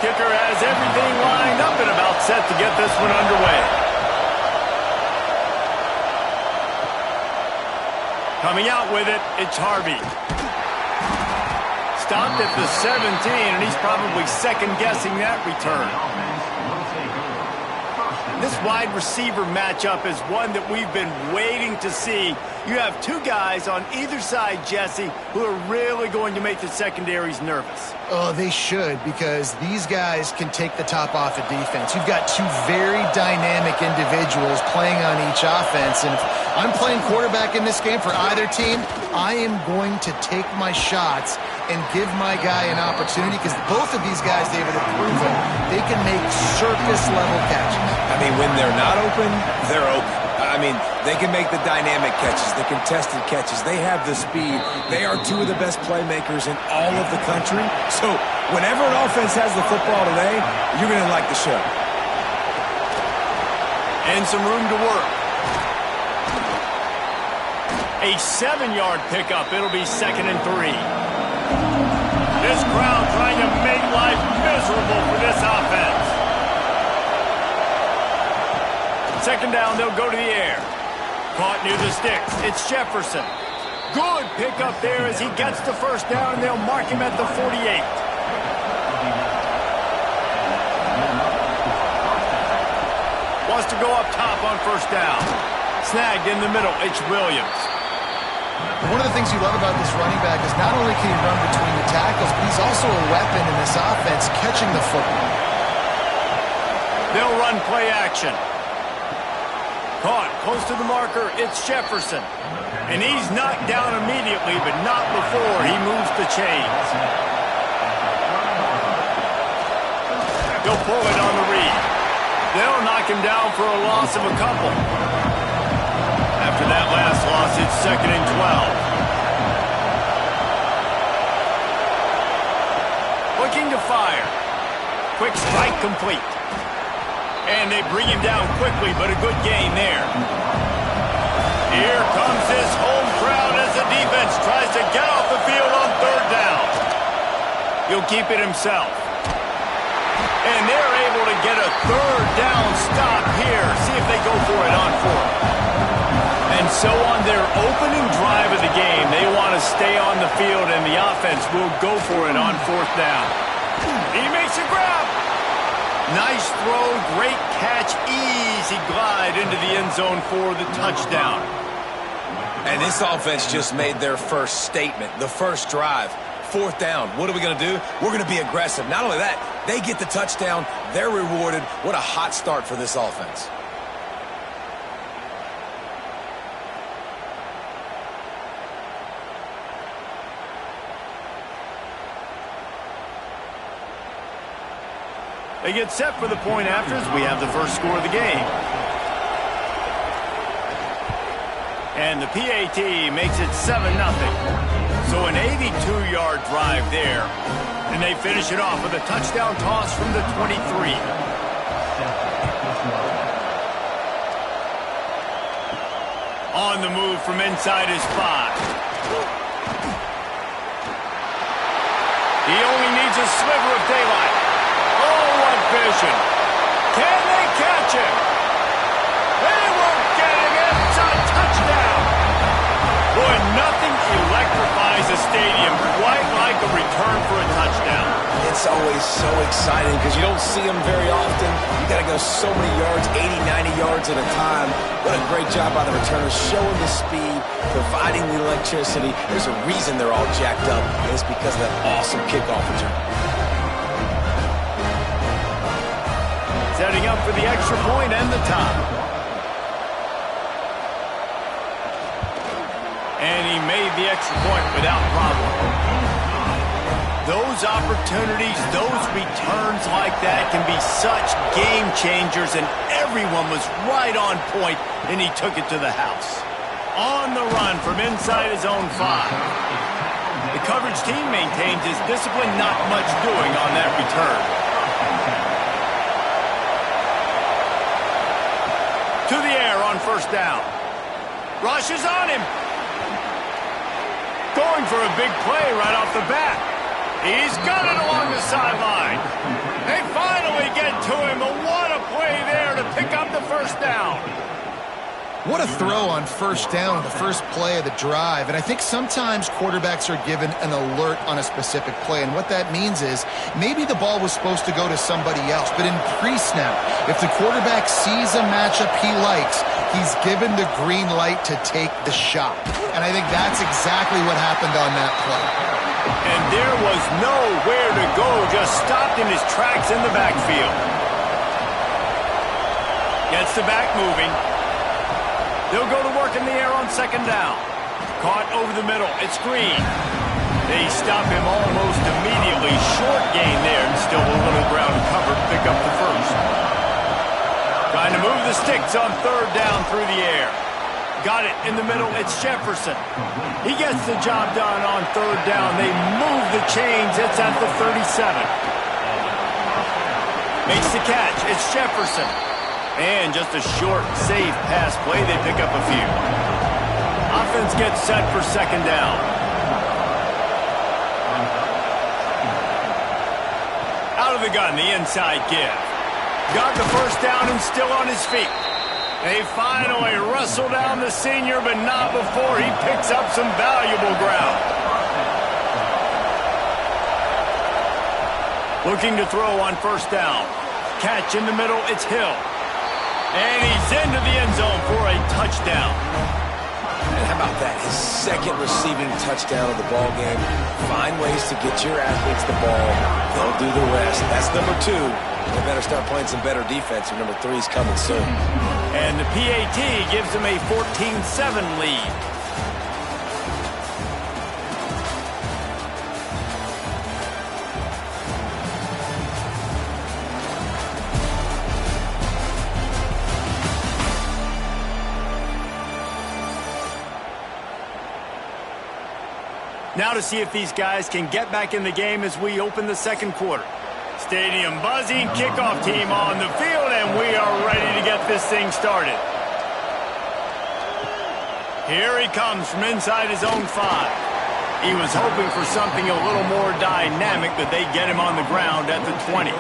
kicker has everything lined up and about set to get this one underway. Coming out with it, it's Harvey. Stopped at the 17, and he's probably second-guessing that return. This wide receiver matchup is one that we've been waiting to see. You have two guys on either side, Jesse, who are really going to make the secondaries nervous. Oh, they should, because these guys can take the top off of defense. You've got two very dynamic individuals playing on each offense, and if I'm playing quarterback in this game for either team, I am going to take my shots and give my guy an opportunity, because both of these guys, David, have proven they can make circus-level catches. I mean, when they're not open, they're open. I mean, they can make the dynamic catches, the contested catches. They have the speed. They are two of the best playmakers in all of the country. So whenever an offense has the football today, you're going to like the show. And some room to work. A 7-yard pickup. It'll be 2nd and 3. This crowd trying to make life miserable for this offense. 2nd down, they'll go to the air. Caught near the sticks. It's Jefferson. Good pickup there as he gets the 1st down, and they'll mark him at the 48. Wants to go up top on 1st down. Snagged in the middle. It's Williams. One of the things you love about this running back is not only can he run between the tackles, but he's also a weapon in this offense catching the football. They'll run play action. Caught close to the marker, it's Jefferson. And he's knocked down immediately, but not before he moves the chains. He'll pull it on the read. They'll knock him down for a loss of a couple. After that last loss, it's 2nd and 12. Looking to fire. Quick strike complete. And they bring him down quickly, but a good gain there. Here comes this home crowd as the defense tries to get off the field on 3rd down. He'll keep it himself. And they're able to get a 3rd down stop here. See if they go for it on 4th. And so on their opening drive of the game, they want to stay on the field, and the offense will go for it on 4th down. He makes a grab. Nice throw, great catch, easy glide into the end zone for the touchdown. And this offense just made their first statement, the first drive. 4th down. What are we going to do? We're going to be aggressive. Not only that, they get the touchdown. They're rewarded. What a hot start for this offense. They get set for the point afters. We have the first score of the game. And the PAT makes it 7-0. So an 82-yard drive there. And they finish it off with a touchdown toss from the 23. On the move from inside his 5. He only needs a sliver of daylight. Oh, what vision. Can they catch him? They won't get him. It's a touchdown. Boy, nothing electrifies a stadium quite like a return for a touchdown. It's always so exciting because you don't see them very often. You got to go so many yards, 80, 90 yards at a time. What a great job by the returners, showing the speed, providing the electricity. There's a reason they're all jacked up, and it's because of that awesome kickoff return. Setting up for the extra point and the tie. And he made the extra point without problem. Those opportunities, those returns like that can be such game changers, and everyone was right on point, and he took it to the house. On the run from inside his own 5. The coverage team maintains his discipline, not much doing on that return. To the air on 1st down. Rushes on him. Going for a big play right off the bat. He's got it along the sideline. They first down. What a throw on first down, the first play of the drive. And I think sometimes quarterbacks are given an alert on a specific play. And what that means is maybe the ball was supposed to go to somebody else. But in pre-snap, if the quarterback sees a matchup he likes, he's given the green light to take the shot. And I think that's exactly what happened on that play. And there was nowhere to go, just stopped in his tracks in the backfield. Gets the back moving. They'll go to work in the air on second down. Caught over the middle. It's Green. They stop him almost immediately. Short gain there and still a little ground covered. Pick up the first. Trying to move the sticks on third down through the air. Got it in the middle. It's Jefferson. He gets the job done on third down. They move the chains. It's at the 37. Makes the catch. It's Jefferson. And just a short, safe pass play. They pick up a few. Offense gets set for second down. Out of the gun, the inside give. Got the first down and still on his feet. They finally wrestle down the senior, but not before he picks up some valuable ground. Looking to throw on first down. Catch in the middle, it's Hill. And he's into the end zone for a touchdown. And how about that? His second receiving touchdown of the ball game. Find ways to get your athletes the ball. They'll do the rest. That's number 2. They better start playing some better defense. Number 3 is coming soon. And the PAT gives them a 14-7 lead. Now to see if these guys can get back in the game as we open the second quarter. Stadium buzzing, kickoff team on the field, and we are ready to get this thing started. Here he comes from inside his own 5. He was hoping for something a little more dynamic, but they get him on the ground at the 20.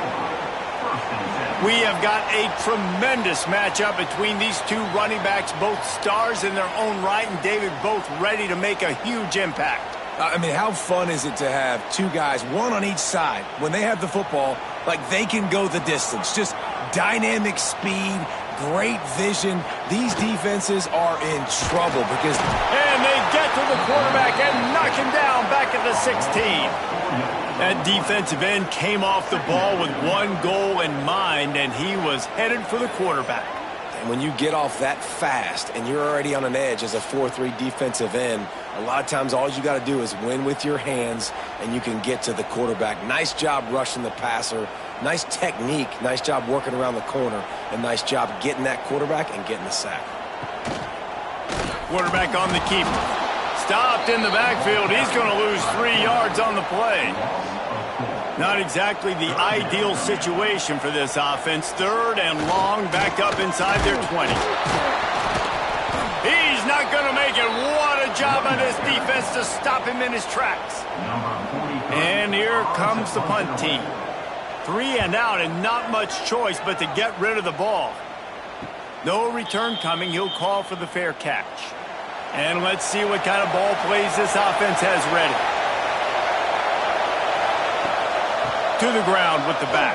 We have got a tremendous matchup between these two running backs, both stars in their own right, and David, both ready to make a huge impact. I mean, how fun is it to have 2 guys, one on each side, when they have the football, like they can go the distance. Just dynamic speed, great vision. These defenses are in trouble because... And they get to the quarterback and knock him down back at the 16. That defensive end came off the ball with one goal in mind, and he was headed for the quarterback. And when you get off that fast and you're already on an edge as a 4-3 defensive end, a lot of times all you got to do is win with your hands and you can get to the quarterback. Nice job rushing the passer. Nice technique. Nice job working around the corner. And nice job getting that quarterback and getting the sack. Quarterback on the keeper. Stopped in the backfield. He's going to lose 3 yards on the play. Not exactly the ideal situation for this offense. Third and long, back up inside their 20. He's not going to make it. What a job by this defense to stop him in his tracks. And here comes the punt team. 3 and out and not much choice but to get rid of the ball. No return coming. He'll call for the fair catch. And let's see what kind of ball plays this offense has ready. To the ground with the back.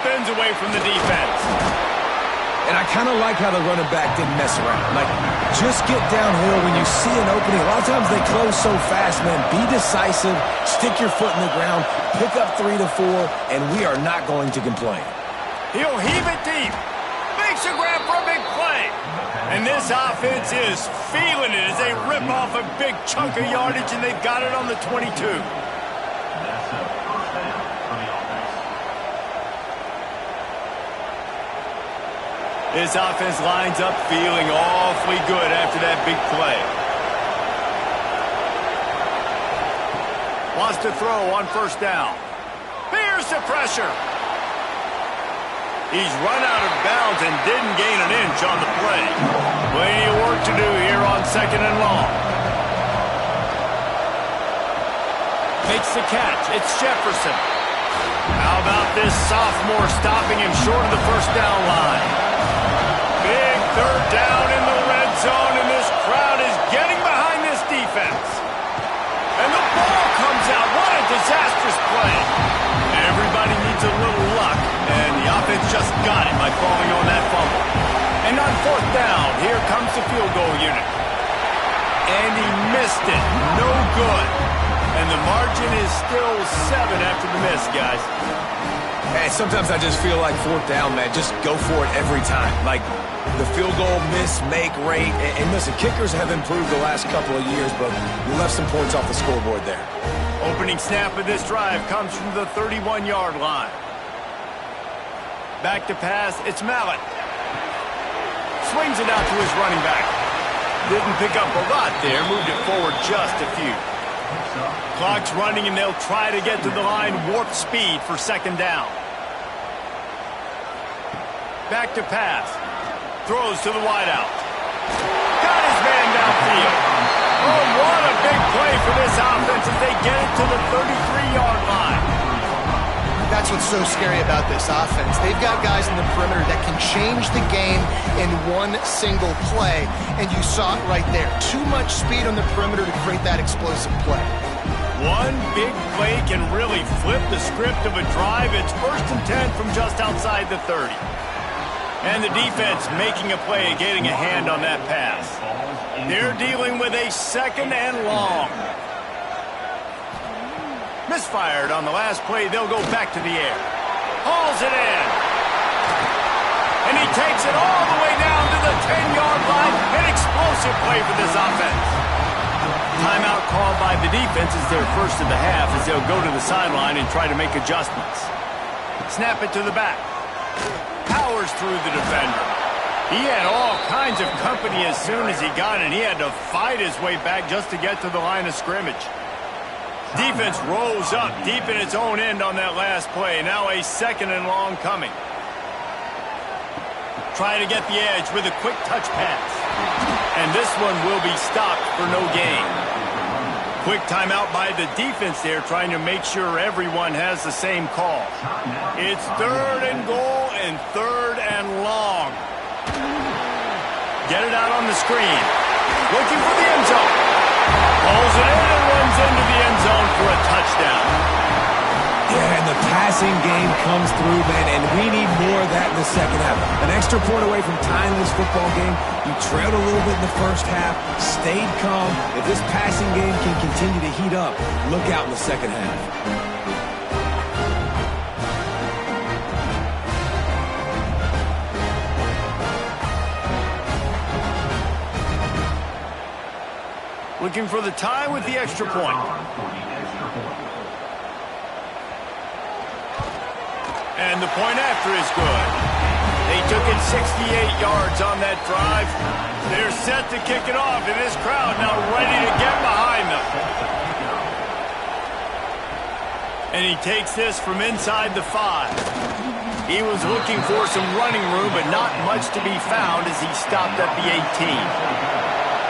Spins away from the defense. And I kind of like how the running back didn't mess around. Like, just get downhill when you see an opening. A lot of times they close so fast, man. Be decisive. Stick your foot in the ground. Pick up 3 to 4, and we are not going to complain. He'll heave it deep. Makes a grab for a big play. And this offense is feeling it as they rip off a big chunk of yardage, and they've got it on the 22. This offense lines up feeling awfully good after that big play. Wants to throw on first down. Here's the pressure. He's run out of bounds and didn't gain an inch on the play. Plenty of work to do here on second and long. Makes the catch. It's Jefferson. How about this sophomore stopping him short of the first down line? Third down in the red zone, and this crowd is getting behind this defense. And the ball comes out. What a disastrous play. Everybody needs a little luck, and the offense just got it by falling on that fumble. And on fourth down, here comes the field goal unit. And he missed it. No good. And the margin is still 7 after the miss, guys. Hey, sometimes I just feel like fourth down, man. Just go for it every time. Like the field goal miss-make rate. And listen, kickers have improved the last couple of years, but you left some points off the scoreboard there. Opening snap of this drive comes from the 31-yard line. Back to pass, it's Mallet. Swings it out to his running back. Didn't pick up a lot there, moved it forward just a few. Clock's running, and they'll try to get to the line, warp speed for second down. Back to pass. Throws to the wideout. Got his man downfield. Oh, what a big play for this offense as they get it to the 33-yard line. That's what's so scary about this offense. They've got guys in the perimeter that can change the game in one single play, and you saw it right there. Too much speed on the perimeter to create that explosive play. One big play can really flip the script of a drive. It's 1st and 10 from just outside the 30. And the defense making a play, getting a hand on that pass. They're dealing with a 2nd and long. Misfired on the last play. They'll go back to the air. Hauls it in. And he takes it all the way down to the 10-yard line. An explosive play for this offense. Timeout called by the defense is their first of the half as they'll go to the sideline and try to make adjustments. Snap it to the back. Powers through the defender. He had all kinds of company as soon as he got it. He had to fight his way back just to get to the line of scrimmage. Defense rolls up deep in its own end on that last play. Now a 2nd and long coming. Try to get the edge with a quick touch pass. And this one will be stopped for no gain. Quick timeout by the defense there, trying to make sure everyone has the same call. It's 3rd and goal and 3rd and long. Get it out on the screen. Looking for the end zone. Pulls it in and runs into the end zone for a touchdown. Yeah, and the passing game comes through, man, and we need more of that in the second half. An extra point away from tying this football game. You trailed a little bit in the first half, stayed calm. If this passing game can continue to heat up, look out in the second half. Looking for the tie with the extra point. And the point after is good. They took it 68 yards on that drive. They're set to kick it off, and this crowd now ready to get behind them. And he takes this from inside the 5. He was looking for some running room, but not much to be found as he stopped at the 18.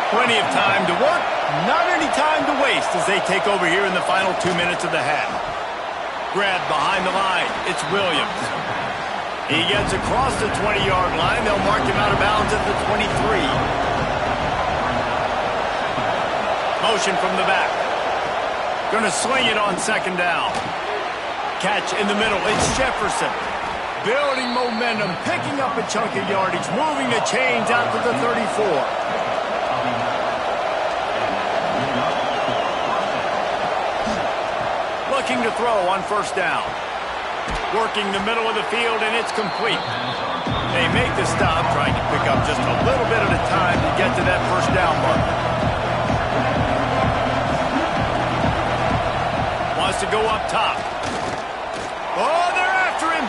Plenty of time to work, not any time to waste as they take over here in the final 2 minutes of the half. Grabbed behind the line, it's Williams. He gets across the 20-yard line. They'll mark him out of bounds at the 23. Motion from the back. Going to sling it on 2nd down. Catch in the middle, it's Jefferson. Building momentum, picking up a chunk of yardage, moving the chains out to the 34. Looking to throw on 1st down. Working the middle of the field, and it's complete. They make the stop, trying to pick up just a little bit at a time to get to that 1st down mark. Wants to go up top. Oh, they're after him.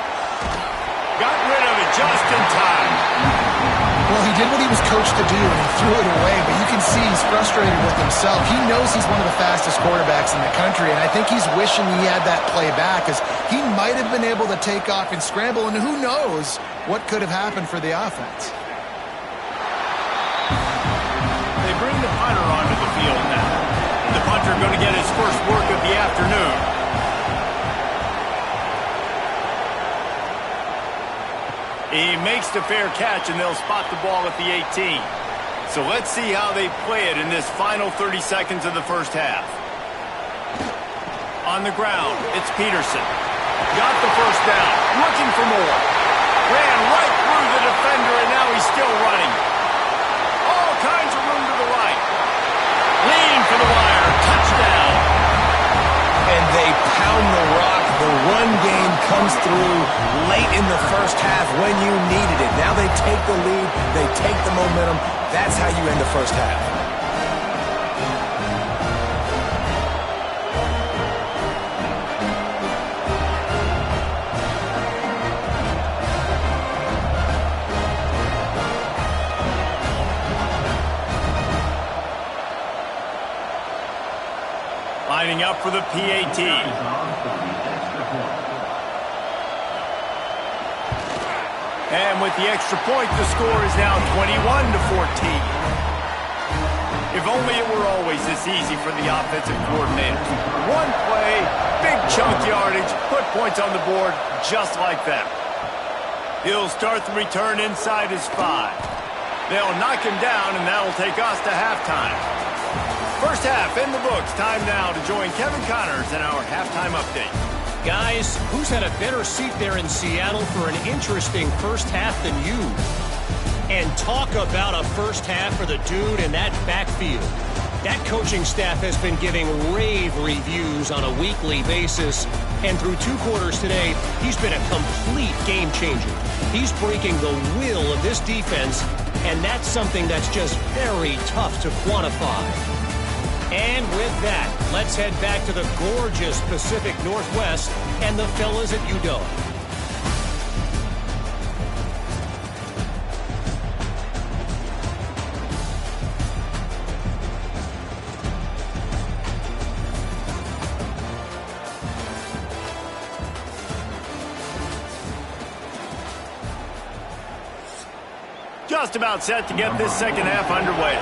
Got rid of it just in time. Well, he did what he was coached to do, and he threw it away, but you can see he's frustrated with himself. He knows he's one of the fastest quarterbacks in the country, and I think he's wishing he had that play back, because he might have been able to take off and scramble, and who knows what could have happened for the offense. They bring the punter onto the field now. The punter going to get his first work of the afternoon. He makes the fair catch, and they'll spot the ball at the 18. So let's see how they play it in this final 30 seconds of the first half. On the ground, it's Peterson. Got the first down, looking for more. Ran right through the defender, and now he's still running. All kinds of room to the right. Leading for the wire, touchdown. And they pound the rock. The run game comes through late in the first half when you needed it. Now they take the lead. They take the momentum. That's how you end the first half. Lining up for the PAT. And with the extra point, the score is now 21-14. If only it were always this easy for the offensive coordinators. One play, big chunk yardage, put points on the board just like that. He'll start the return inside his 5. They'll knock him down, and that'll take us to halftime. First half in the books. Time now to join Kevin Connors in our halftime update. Guys, who's had a better seat there in Seattle for an interesting first half than you? And talk about a first half for the dude in that backfield. That coaching staff has been giving rave reviews on a weekly basis. And through 2 quarters today, he's been a complete game changer. He's breaking the will of this defense, and that's something that's just very tough to quantify. And with that, let's head back to the gorgeous Pacific Northwest and the fellas at UW. Just about set to get this second half underway.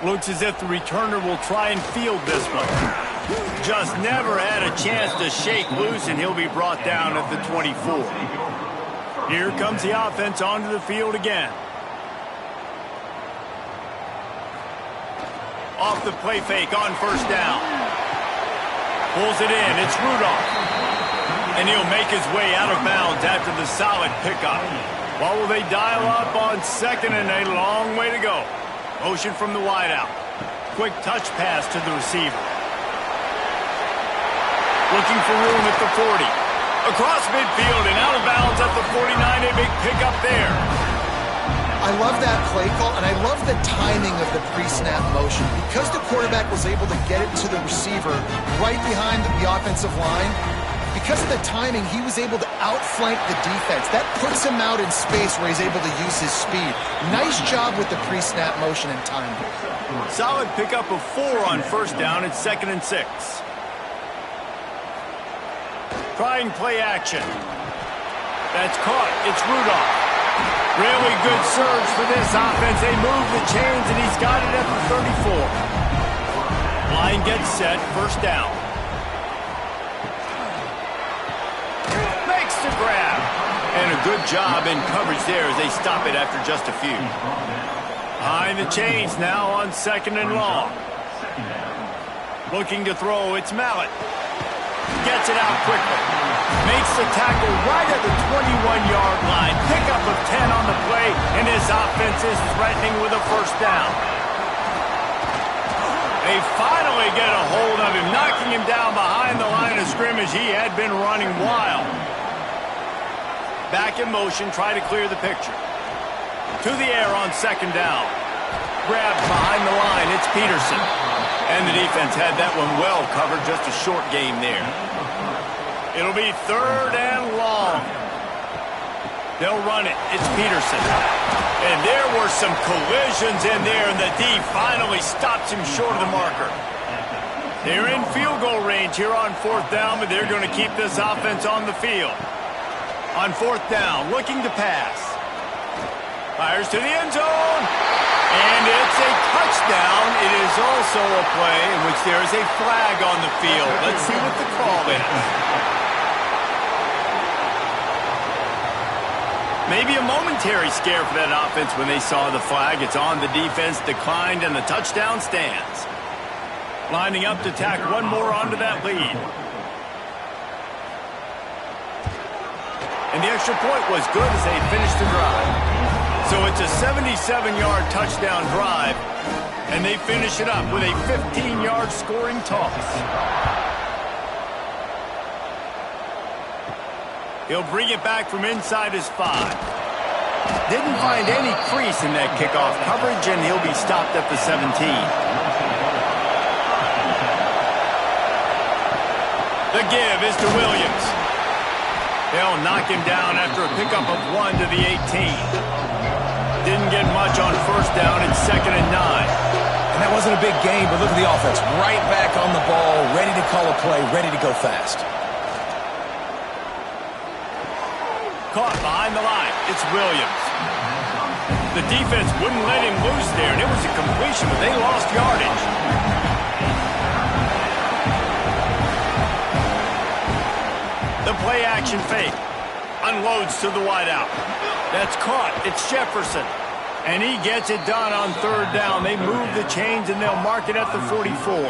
Looks as if the returner will try and field this one. Just never had a chance to shake loose, and he'll be brought down at the 24. Here comes the offense onto the field again. Off the play fake on first down. Pulls it in. It's Rudolph. And he'll make his way out of bounds after the solid pickup. What will they dial up on second, and a long way to go. Motion from the wideout. Quick touch pass to the receiver. Looking for room at the 40. Across midfield and out of bounds at the 49. A big pickup there. I love that play call, and I love the timing of the pre-snap motion. Because the quarterback was able to get it to the receiver right behind the offensive line, because of the timing, he was able to outflank the defense. That puts him out in space where he's able to use his speed. Nice job with the pre-snap motion and timing. Solid pickup of 4 on first down. It's 2nd and 6. Trying play action. That's caught. It's Rudolph. Really good surge for this offense. They move the chains, and he's got it at the 34. Line gets set. First down. Makes the grab. And a good job in coverage there as they stop it after just a few. Behind the chains now on 2nd and long. Looking to throw. It's Mallet. Gets it out quickly. Makes the tackle right at the 21-yard line. Pickup of 10 on the play, and his offense is threatening with a first down. They finally get a hold of him, knocking him down behind the line of scrimmage. He had been running wild. Back in motion, try to clear the picture. To the air on 2nd down. Grabbed behind the line, it's Peterson. And the defense had that one well covered, just a short game there. It'll be 3rd and long. They'll run it. It's Peterson. And there were some collisions in there, and the D finally stops him short of the marker. They're in field goal range here on 4th down, but they're going to keep this offense on the field. On 4th down, looking to pass. Fires to the end zone. And it's a touchdown. It is also a play in which there is a flag on the field. Let's see what the call is. Maybe a momentary scare for that offense when they saw the flag. It's on, the defense declined, and the touchdown stands. Lining up to tack one more onto that lead. And the extra point was good as they finished the drive. So it's a 77-yard touchdown drive, and they finish it up with a 15-yard scoring toss. He'll bring it back from inside his 5. Didn't find any crease in that kickoff coverage, and he'll be stopped at the 17. The give is to Williams. They'll knock him down after a pickup of 1 to the 18. Didn't get much on first down. It's 2nd and 9. And that wasn't a big gain, but look at the offense. Right back on the ball, ready to call a play, ready to go fast. Caught behind the line. It's Williams. The defense wouldn't let him loose there, and it was a completion, but they lost yardage. The play action fake. Unloads to the wideout. That's caught. It's Jefferson. And he gets it done on 3rd down. They move the chains, and they'll mark it at the 44.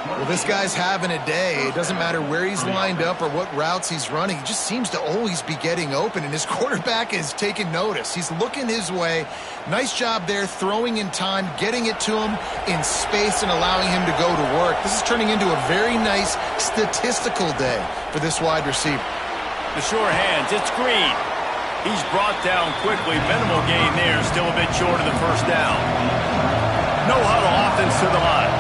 Well, this guy's having a day. It doesn't matter where he's lined up or what routes he's running. He just seems to always be getting open, and his quarterback is taking notice. He's looking his way. Nice job there, throwing in time, getting it to him in space and allowing him to go to work. This is turning into a very nice statistical day for this wide receiver. The sure hands. It's Green. He's brought down quickly. Minimal gain there. Still a bit short of the first down. No huddle offense to the line.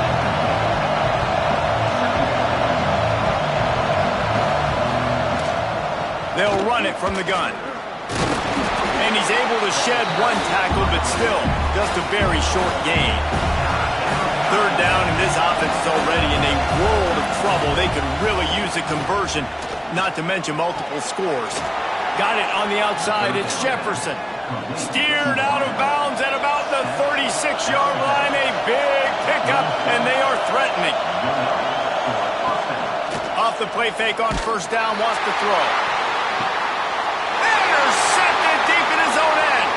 They'll run it from the gun. And he's able to shed 1 tackle, but still just a very short gain. 3rd down, and this offense is already in a world of trouble. They could really use a conversion, not to mention multiple scores. Got it on the outside. It's Jefferson. Steered out of bounds at about the 36-yard line. A big pickup, and they are threatening. Off the play fake on first down, wants to throw. Intercepted deep in his own end.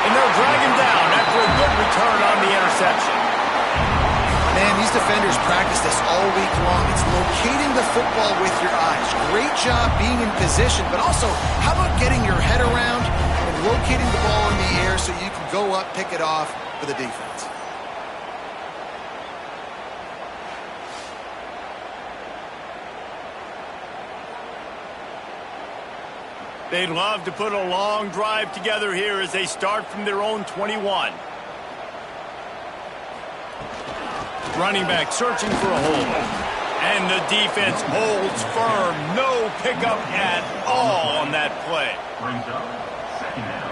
And they'll drag him down after a good return on the interception. Man, these defenders practice this all week long. It's locating the football with your eyes. Great job being in position, but also, how about getting your head around and locating the ball in the air so you can go up, pick it off for the defense. They'd love to put a long drive together here as they start from their own 21. Running back searching for a hole. And the defense holds firm. No pickup at all on that play. Brings up 2nd down.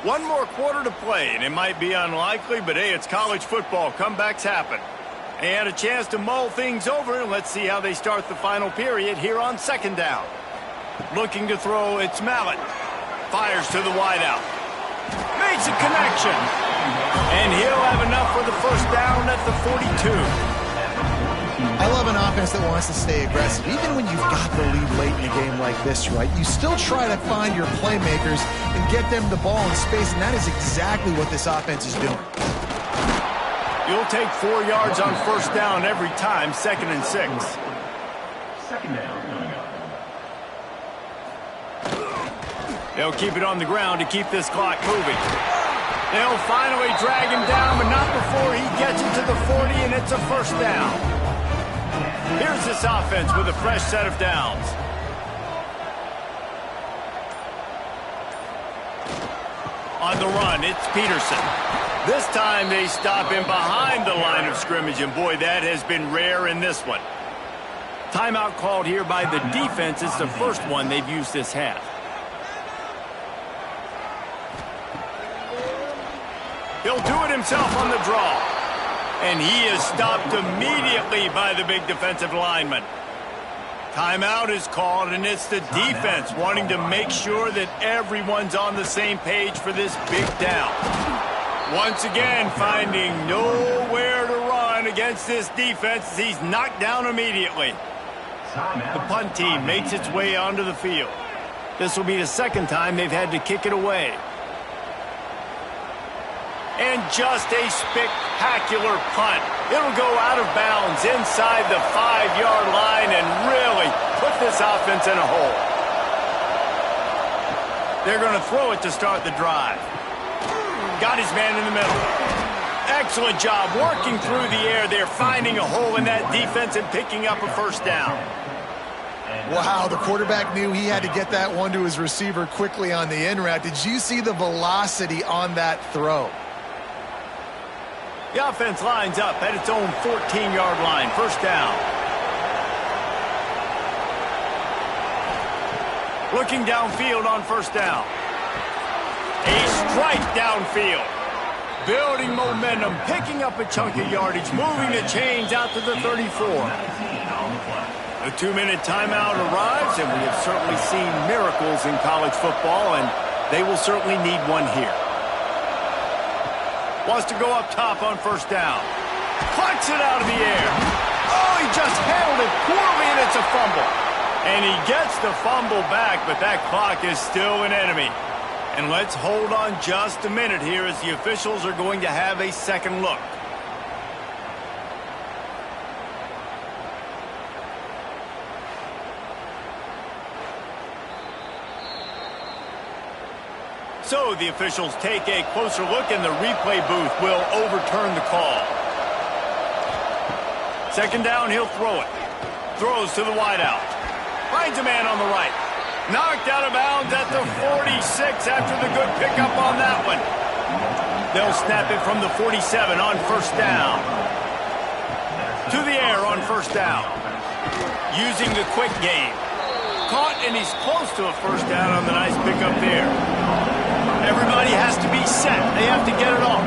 One more quarter to play, and it might be unlikely, but hey, it's college football. Comebacks happen. And a chance to mull things over, and let's see how they start the final period here on 2nd down. Looking to throw, it's Mallett. Fires to the wideout. Makes a connection. And he'll have enough for the first down at the 42. I love an offense that wants to stay aggressive. Even when you've got the lead late in a game like this, right, you still try to find your playmakers and get them the ball in space, and that is exactly what this offense is doing. You'll take 4 yards on first down every time, 2nd and 6. 2nd down coming up. They'll keep it on the ground to keep this clock moving. They'll finally drag him down, but not before he gets it to the 40, and it's a first down. Here's this offense with a fresh set of downs. On the run, it's Peterson. This time they stop him behind the line of scrimmage, and boy, that has been rare in this one. Timeout called here by the defense. It's the first one they've used this half. He'll do it himself on the draw. And he is stopped immediately by the big defensive lineman. Timeout is called, and it's the defense wanting to make sure that everyone's on the same page for this big down. Once again, finding nowhere to run against this defense. He's knocked down immediately. The punt team makes its way onto the field. This will be the second time they've had to kick it away. And just a spectacular punt. It'll go out of bounds inside the 5-yard line and really put this offense in a hole. They're going to throw it to start the drive. Got his man in the middle. Excellent job working through the air. They're finding a hole in that defense and picking up a first down. Wow, the quarterback knew he had to get that one to his receiver quickly on the in route. Did you see the velocity on that throw? The offense lines up at its own 14-yard line. First down. Looking downfield on first down. A strike downfield. Building momentum, picking up a chunk of yardage, moving the chains out to the 34. A 2-minute timeout arrives, and we have certainly seen miracles in college football, and they will certainly need one here. Wants to go up top on first down. Plucks it out of the air. Oh, he just handled it poorly, and it's a fumble. And he gets the fumble back, but that clock is still an enemy. And let's hold on just a minute here as the officials are going to have a second look. So the officials take a closer look, and the replay booth will overturn the call. Second down, he'll throw it. Throws to the wideout. Finds a man on the right. Knocked out of bounds at the 46 after the good pickup on that one. They'll snap it from the 47 on first down. To the air on first down. Using the quick game. Caught, and he's close to a first down on the nice pickup there. Everybody has to be set. They have to get it off.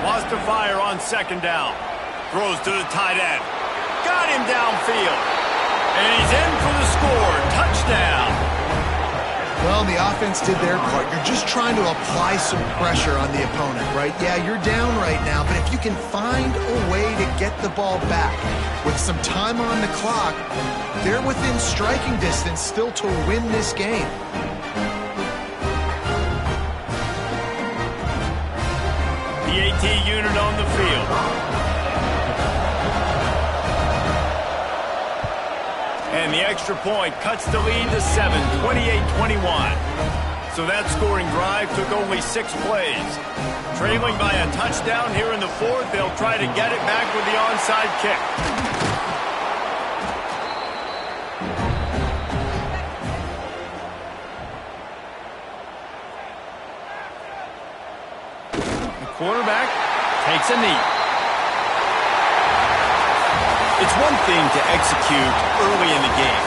Wants to fire on second down. Throws to the tight end. Got him downfield. And he's in for the score. Touchdown. Well, the offense did their part. You're just trying to apply some pressure on the opponent, right? Yeah, you're down right now, but if you can find a way to get the ball back with some time on the clock, they're within striking distance still to win this game. The AT unit on the field. And the extra point cuts the lead to 7, 28-21. So that scoring drive took only 6 plays. Trailing by a touchdown here in the fourth, they'll try to get it back with the onside kick. The quarterback takes a knee. It's one thing to execute early in the game.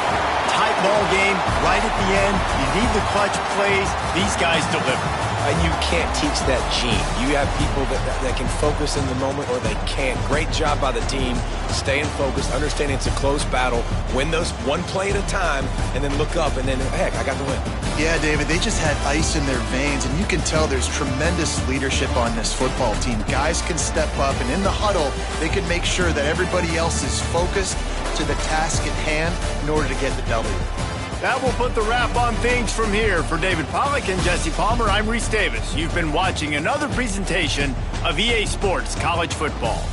Tight ball game, right at the end. You need the clutch plays. These guys deliver. And you can't teach that gene. You have people that can focus in the moment, or they can't. Great job by the team, staying focused, understanding it's a close battle, win those one play at a time, and then look up, and then, heck, I got the win. Yeah, David, they just had ice in their veins, and you can tell there's tremendous leadership on this football team. Guys can step up, and in the huddle, they can make sure that everybody else is focused to the task at hand in order to get the W. That will put the wrap on things from here. For David Pollack and Jesse Palmer, I'm Reese Davis. You've been watching another presentation of EA Sports College Football.